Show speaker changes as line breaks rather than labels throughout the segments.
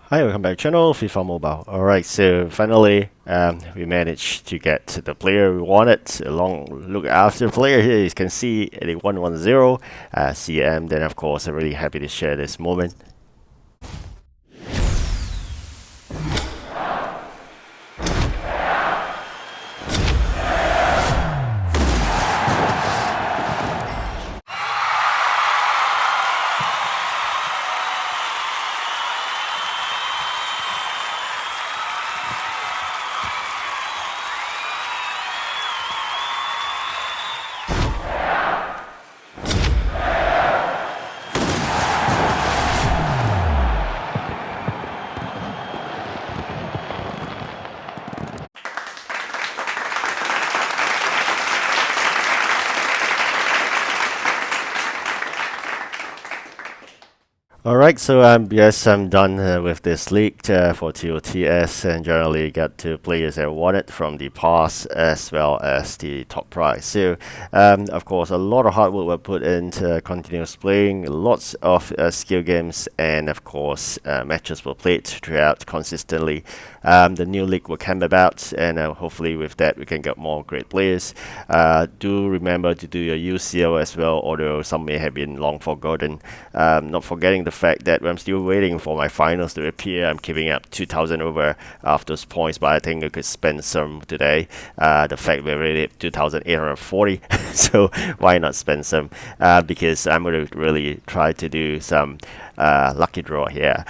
Hi, welcome back to the channel, FIFA Mobile. Alright, so finally we managed to get the player we wanted. A long look after the player here, you can see the 110 CM. Then of course I'm really happy to share this moment. Alright, so yes, I'm done with this league for TOTS and generally got two players I wanted from the past as well as the top prize. So, of course, a lot of hard work were put into continuous playing, lots of skill games, and of course, matches were played throughout consistently. The new league will come about, and hopefully, with that, we can get more great players. Do remember to do your UCL as well, although some may have been long forgotten. Not forgetting the fact that I'm still waiting for my finals to appear. I'm keeping up 2,000 over of those points, but I think I could spend some today. The fact we're already at 2,840, so why not spend some? Because I'm going to really try to do some lucky draw here,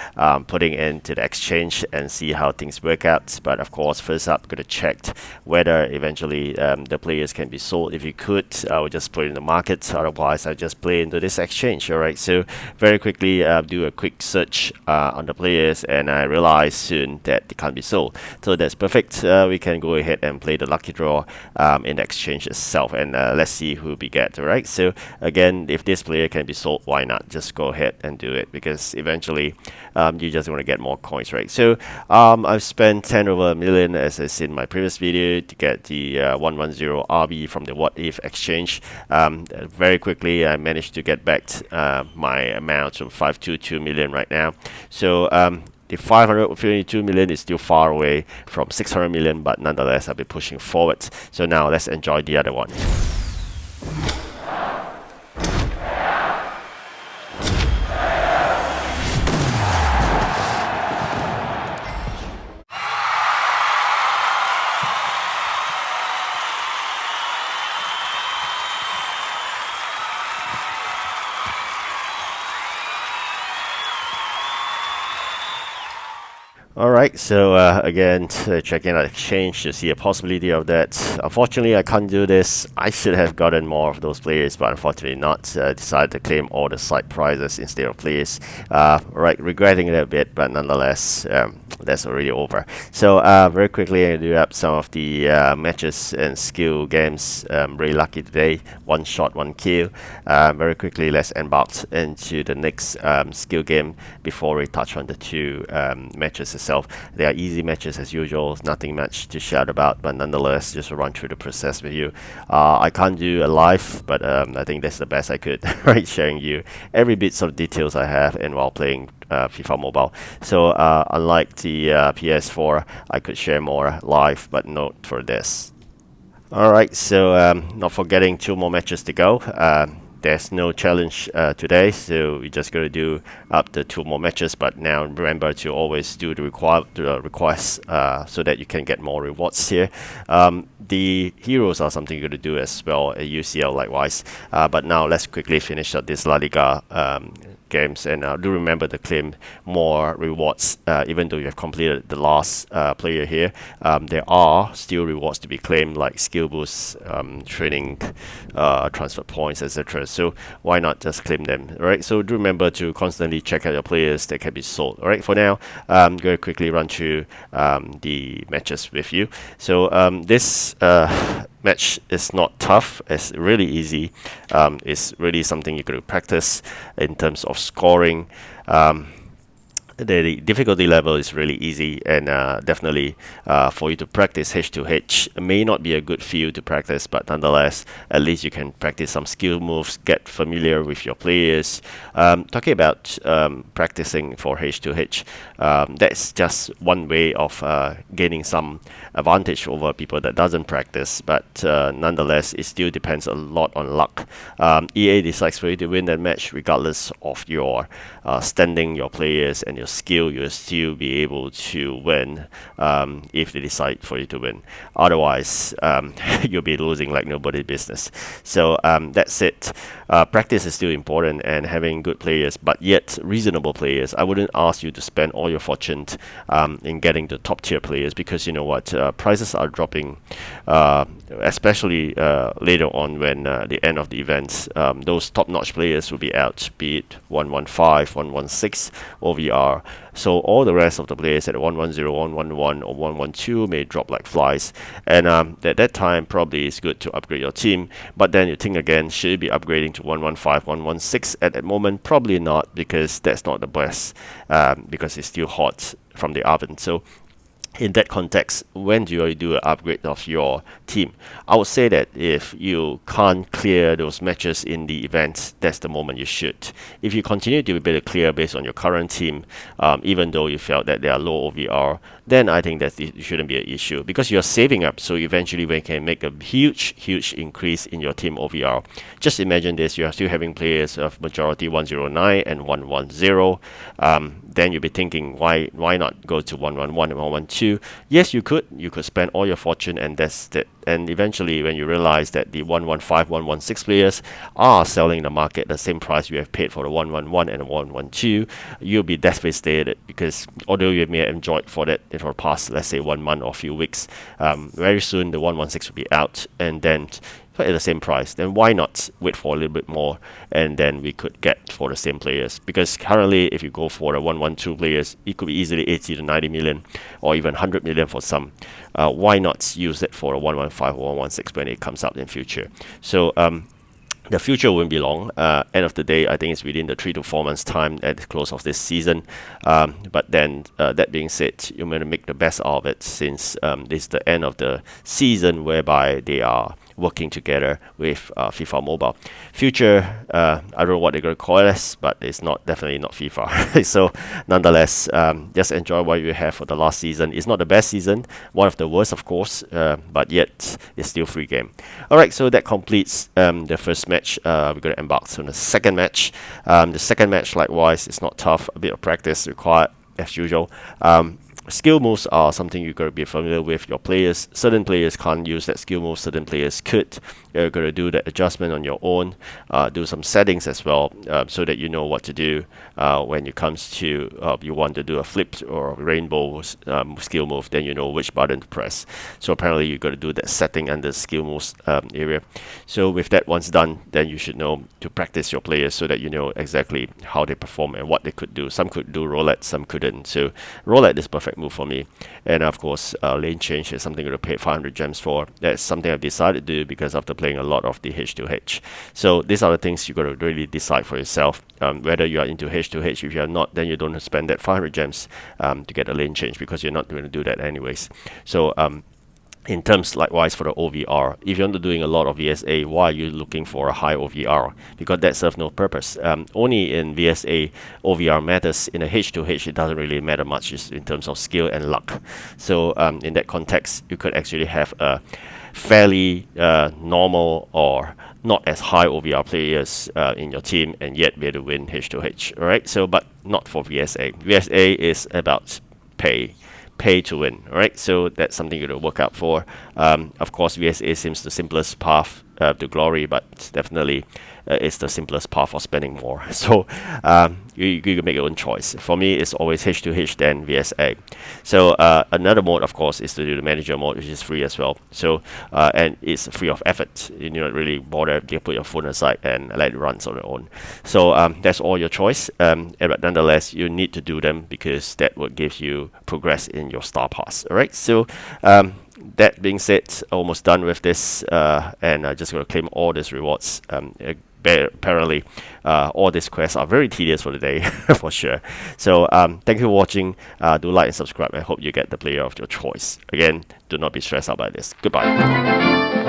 putting into the exchange and see how things work out. But of course, first up, going to check whether eventually the players can be sold. If you could, I would just put it in the market. Otherwise, I just play into this exchange. All right. So very quickly, do a quick search on the players, and I realize soon that they can't be sold. So that's perfect. We can go ahead and play the lucky draw in the exchange itself, and let's see who we get. All right. So again, if this player can be sold, why not just go ahead and do it? Because eventually you just want to get more coins, right? So I've spent 10 over a million, as I said in my previous video, to get the 110 RB from the What If exchange. Very quickly I managed to get back my amount to 522 million right now. So the 552 million is still far away from 600 million, but nonetheless I'll be pushing forward. So now let's enjoy the other one. Alright, so again, checking out exchange to see a possibility of that. Unfortunately, I can't do this. I should have gotten more of those players, but unfortunately not. Decided to claim all the side prizes instead of players. Right, regretting it a bit, but nonetheless, that's already over. So very quickly, I do up some of the matches and skill games. Really lucky today. One shot, one kill. Very quickly, let's embark into the next skill game before we touch on the two matches itself. They are easy matches as usual, nothing much to shout about, but nonetheless, just run through the process with you. I can't do a live, but I think that's the best I could, right? Sharing you every bits of details I have and while playing FIFA Mobile. So unlike the PS4, I could share more live, but not for this. Alright, so not forgetting two more matches to go. There's no challenge today, so we're just going to do up the two more matches. But now remember to always do the requests so that you can get more rewards here. The heroes are something you're going to do as well, a UCL likewise. But now let's quickly finish up this Laliga games, and do remember to claim more rewards even though you have completed the last player here. There are still rewards to be claimed, like skill boosts, training, transfer points, etc. So why not just claim them? All right, so do remember to constantly check out your players that can be sold. All right, for now I'm going to quickly run through the matches with you. So this match is not tough, it's really easy. It's really something you could practice in terms of scoring. the difficulty level is really easy, and definitely for you to practice H2H may not be a good field to practice, but nonetheless, at least you can practice some skill moves, get familiar with your players. Talking about practicing for H2H, that's just one way of gaining some advantage over people that doesn't practice, but nonetheless, it still depends a lot on luck. EA decides for you to win that match regardless of your standing, your players, and your skill. You'll still be able to win if they decide for you to win. Otherwise, you'll be losing like nobody's business. So that's it. Practice is still important, and having good players, but yet reasonable players. I wouldn't ask you to spend all your fortune in getting the top tier players, because you know what, prices are dropping, especially later on when the end of the events. Those top notch players will be out, be it 115, 116 OVR. So all the rest of the players at 110, 111, or 112 may drop like flies. And at that time, probably it's good to upgrade your team. But then you think again, should you be upgrading to 115, 116 at that moment? Probably not, because that's not the best, because it's still hot from the oven. So in that context, when do you do an upgrade of your team? I would say that if you can't clear those matches in the events, that's the moment you should. If you continue to be able to clear based on your current team, even though you felt that they are low OVR, then I think that it shouldn't be an issue, because you're saving up, so eventually we can make a huge increase in your team OVR. Just imagine this, you are still having players of majority 109 and 110. Then you'll be thinking, why not go to 111 and 112? Yes, you could spend all your fortune, and that's that. And eventually, when you realize that the 115, 116 players are selling the market at the same price you have paid for the 111 and the 112, you'll be devastated, because although you may have enjoyed for that for the past, let's say, 1 month or a few weeks, very soon the 116 will be out, and then at the same price. Then why not wait for a little bit more, and then we could get for the same players? Because currently, if you go for the 112 players, it could be easily 80 to 90 million, or even 100 million for some. Why not use it for a 115 or 116 when it comes out in future? So the future won't be long. End of the day, I think it's within the 3 to 4 months time at the close of this season. But then, that being said, you're going to make the best out of it, since this is the end of the season, whereby they are working together with FIFA Mobile. Future, I don't know what they're going to call us, but it's definitely not FIFA. So nonetheless, just enjoy what you have for the last season. It's not the best season, one of the worst, of course, but yet it's still free game. Alright, so that completes the first match. We're going to embark on the second match. The second match, likewise, is not tough. A bit of practice required, as usual. Skill moves are something you're going to be familiar with your players. Certain players can't use that skill move, certain players could. You're going to do that adjustment on your own, do some settings as well, so that you know what to do when it comes to you want to do a flip or a rainbow skill move, then you know which button to press. So apparently you're going to do that setting under skill moves area. So with that once done, then you should know to practice your players, so that you know exactly how they perform and what they could do. Some could do roulette, some couldn't. So roulette is perfect move for me. And of course, lane change is something I'm going to pay 500 gems for. That's something I've decided to do because after playing a lot of the H2H. So these are the things you got to really decide for yourself, whether you are into H2H. If you are not, then you don't spend that 500 gems to get a lane change, because you're not going to do that anyways. So in terms likewise for the OVR, if you're not doing a lot of VSA, why are you looking for a high OVR? Because that serves no purpose. Only in VSA OVR matters. In a H2H, it doesn't really matter much in terms of skill and luck. So in that context, you could actually have a fairly normal or not as high OVR players in your team, and yet be able to win H2H. Alright, so but not for VSA. VSA is about pay to win. Alright, so that's something you got to work out for. Of course, VSA seems the simplest path to glory, but definitely it's the simplest path for spending more. So you can make your own choice. For me, it's always H2H then VSA. So another mode, of course, is to do the manager mode, which is free as well. So and it's free of effort. You don't really bother. You put your phone aside and let it run on your own. So that's all your choice. But nonetheless, you need to do them, because that will give you progress in your star pass. Alright, so that being said, almost done with this, and I'm just going to claim all these rewards. apparently all these quests are very tedious for the day for sure. So thank you for watching. Do like and subscribe. I hope you get the player of your choice. Again, do not be stressed out by this. Goodbye.